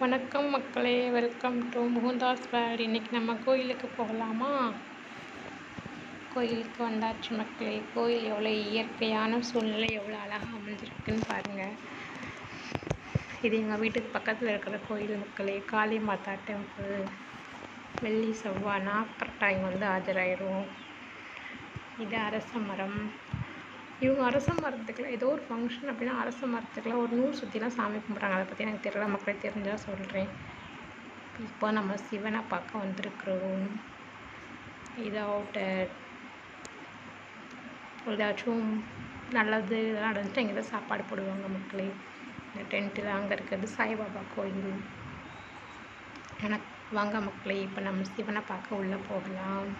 வணக்கம் மக்களே, welcome to முகுந்தாஸ் world. இன்றைக்கி நம்ம கோயிலுக்கு போகலாமா? கோயிலுக்கு வந்தாச்சு மக்களே. கோயில் எவ்வளோ இயற்கையான சூழ்நிலை, எவ்வளோ அழகாக அமைஞ்சிருக்குன்னு பாருங்கள். இது எங்கள் வீட்டுக்கு பக்கத்தில் இருக்கிற கோயில் மக்களே, காளி மாதா டெம்பிள். வெள்ளி செவ்வாய்னா கரெக்டாக இங்கே வந்து ஆஜராயிடுவோம். இது அரச மரம். இவங்க அரச மரத்துக்குலாம் ஏதோ ஒரு ஃபங்க்ஷன் அப்படின்னா அரச மரத்துக்குலாம் ஒரு நூல் சுற்றிலாம் சாமி கும்பிட்றாங்க. அதை பற்றி எனக்கு தெரியல மக்களே, தெரிஞ்சால் சொல்கிறேன். இப்போ நம்ம சிவனை பார்க்க வந்திருக்கிறோம். ஏதாச்சும் நல்லது இதெல்லாம் நடந்துட்டு இங்கே தான் சாப்பாடு போடுவாங்க மக்களே. இந்த டென்ட்டில் அங்கே இருக்கிறது சாய்பாபா கோயில். எனக்கு வாங்க மக்களே, இப்போ நம்ம சிவனை பார்க்க உள்ளே போகலாம்.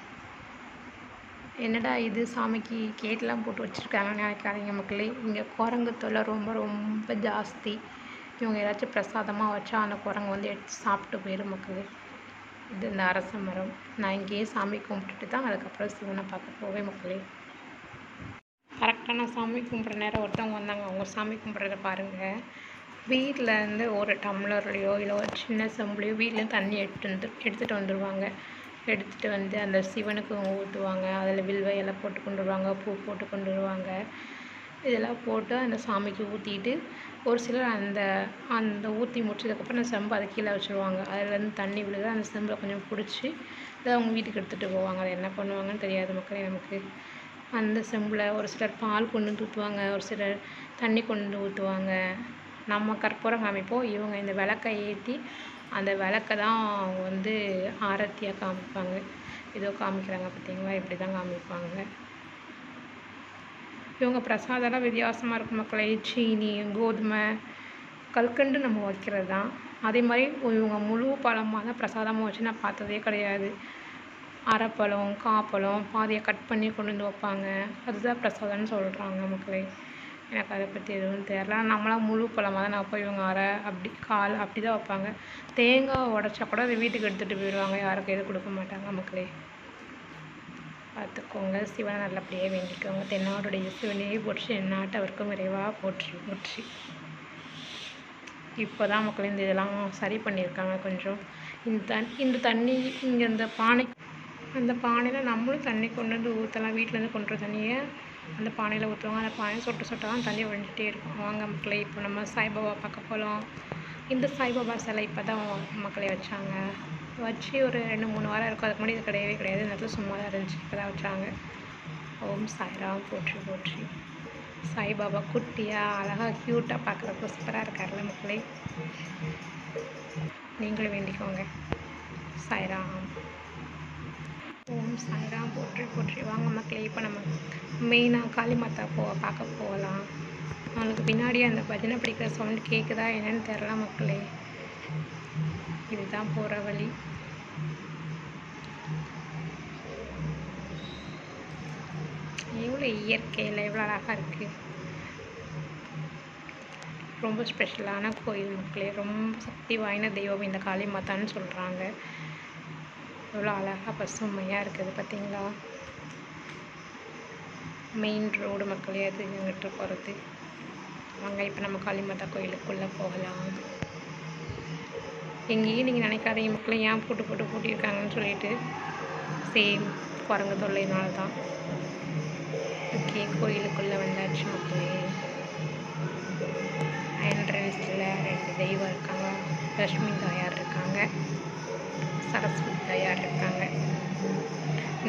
என்னடா இது சாமிக்கு கேட்லாம் போட்டு வச்சுருக்காங்கன்னு நினைக்காதீங்க மக்களே. இங்கே குரங்கு தொல்லை ரொம்ப ரொம்ப ஜாஸ்தி. இவங்க ஏதாச்சும் பிரசாதமாக வச்சா அந்த குரங்கு வந்து எடுத்து சாப்பிட்டு போயிடும் மக்களே. இது இந்த அரச மரம். நான் இங்கேயே சாமி கும்பிட்டுட்டு தான் அதுக்கப்புறம் சிவனை பார்க்க போவேன் மக்களே. கரெக்டாக நான் சாமி கும்பிட்ற நேரம் ஒருத்தவங்க வந்தாங்க. அவங்க சாமி கும்பிட்றத பாருங்கள். வீட்டில் இருந்து ஒரு டம்ளர்லையோ இல்லை ஒரு சின்ன செம்புலையோ வீட்டிலேருந்து தண்ணி எடுத்துகிட்டு வந்துடுவாங்க. எடுத்துகிட்டு வந்து அந்த சிவனுக்கு ஊற்றுவாங்க. அதில் வில்வ இலை போட்டு கொண்டு வருவாங்க, பூ போட்டு கொண்டு வருவாங்க. இதெல்லாம் போட்டு அந்த சாமிக்கு ஊற்றிட்டு ஒரு சிலர் அந்த ஊற்றி முடிச்சதுக்கப்புறம் அந்த செம்பு அதை கீழே வச்சுருவாங்க. அதுலேருந்து தண்ணி விழுது. அந்த செம்பில் கொஞ்சம் பிடிச்சி அதை அவங்க வீட்டுக்கு எடுத்துகிட்டு போவாங்க. அதை என்ன பண்ணுவாங்கன்னு தெரியாது மக்களே நமக்கு. அந்த செம்பில் ஒரு சிலர் பால் கொண்டு வந்து ஊற்றுவாங்க, ஒரு சிலர் தண்ணி கொண்டு வந்து ஊற்றுவாங்க. நம்ம கற்பூரம் காமிப்போம், இவங்க இந்த விளக்கை ஏற்றி அந்த விளக்கை தான் அவங்க வந்து ஆரத்தியாக காமிப்பாங்க. ஏதோ காமிக்கிறாங்க பார்த்தீங்களா, இப்படி தான் காமிப்பாங்க. இவங்க பிரசாதம்லாம் வித்தியாசமாக இருக்கும் மக்களே. சீனி, கோதுமை, கல்கண்டு நம்ம வைக்கிறது தான். அதே மாதிரி இவங்க முழு பழமாக தான் பிரசாதமாக வச்சு நான் பார்த்ததே கிடையாது. அரைப்பழம், காப்பழம் பாதியை கட் பண்ணி கொண்டு வந்து வைப்பாங்க. அதுதான் பிரசாதம்னு சொல்கிறாங்க மக்களே. எனக்கு அதை பற்றி எதுவும் தெரியல. நம்மளாம் முழு பழமாக தான் நான் போய் இவங்க அரை அப்படி கால் அப்படி தான் வைப்பாங்க. தேங்காய் உடச்சா கூட அதை வீட்டுக்கு எடுத்துகிட்டு போயிடுவாங்க. யாருக்கும் எதுவும் கொடுக்க மாட்டாங்க மக்களே. பார்த்துக்கோங்க. சிவனை நல்லபடியாக வேண்டிக்கோங்க. தென்னாடுடைய சிவனையே போற்றி, எந்நாட்டவர்க்கும் விரைவாக போற்றி. இப்போ தான் மக்களே இந்த இதெல்லாம் சரி பண்ணியிருக்காங்க கொஞ்சம். இந்த தண்ணி இங்கே அந்த பானையில் நம்மளும் தண்ணி கொண்டு வந்து ஊற்றலாம். வீட்டிலேருந்து கொண்டு வர தண்ணியை அந்த பானையில் ஊற்றுவாங்க. அந்த பானையை சொட்டு சொட்டாக தான் தண்ணி வழிஞ்சிட்டே இருக்கும். வாங்க மக்களே, இப்போ நம்ம சாய்பாபா பார்க்க போகலாம். இந்த சாய்பாபா சிலை இப்போ தான் மக்களே வச்சாங்க. வச்சு ஒரு 2-3 வாரம் இருக்கும். அதுக்கு முன்னாடி இது கிடையவே கிடையாது. இந்த இடத்துல சும்மா தான் இருந்துச்சு. இப்போ தான் வச்சாங்க. ஓம் சாய்ராம் போற்றி. சாய்பாபா குட்டியாக அழகாக க்யூட்டாக பார்க்குறப்போ சூப்பராக இருக்கார்ல மக்களே. நீங்களும் வேண்டிக்கோங்க. சாய்ராம். ஓம் சாய்ராம் போற்றி. வாங்க மக்களே, இப்போ நம்ம மெயினாக காளி மாதா பார்க்க போகலாம். அவனுக்கு பின்னாடியே அந்த பஜனை பிடிக்கிற சவுண்ட் கேட்குதா என்னன்னு தெரில மக்களே. இதுதான் போகிற வழி. எவ்வளோ இயற்கையில் எவ்வளோ அழகாக இருக்குது. ரொம்ப ஸ்பெஷலான கோயில் மக்களே. ரொம்ப சக்தி வாய்ந்த தெய்வம் இந்த காளி மாதான்னு சொல்கிறாங்க. எவ்வளோ அழகாக பசுமையாக இருக்குது பார்த்தீங்களா. மெயின் ரோடு மக்களே, அது எங்கிட்ட போகிறது. வாங்க இப்போ நம்ம காளி மாதா கோயிலுக்குள்ளே போகலாம். எங்கேயும் நீங்கள் நினைக்காதீங்க மக்களே, ஏன் பூட்டியிருக்காங்கன்னு சொல்லிட்டு. சேம் குரங்கு தொல்லைனால தான். ஓகே, கோயிலுக்குள்ளே வந்தாச்சு மக்களே. என்ட்ரன்ஸில் 2 தெய்வம் இருக்காங்க. லக்ஷ்மி தாயார் இருக்காங்க, சரஸ்வதி தாயார் இருக்காங்க.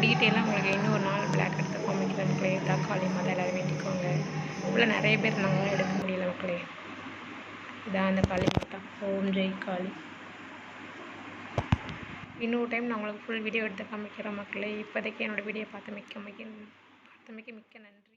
டீட்டெயிலாக உங்களுக்கு இன்னும் ஒரு நாள் பிளாக் எடுத்து காமிக்கிறேன் மக்களே. காளி மாதா எல்லோரும் வேண்டிக்கோங்க. இவ்வளோ நிறைய பேர் நாங்களும் எடுக்க முடியல மக்களே. இதான் அந்த காளி மாதா. ஓம் ஜெய் காளி. இன்னொரு டைம் நான் உங்களுக்கு ஃபுல் வீடியோ எடுத்து காமிக்கிறேன் மக்களே. இப்போதைக்கு என்னோடய வீடியோ பார்த்தமைக்கு மிக்க நன்றி.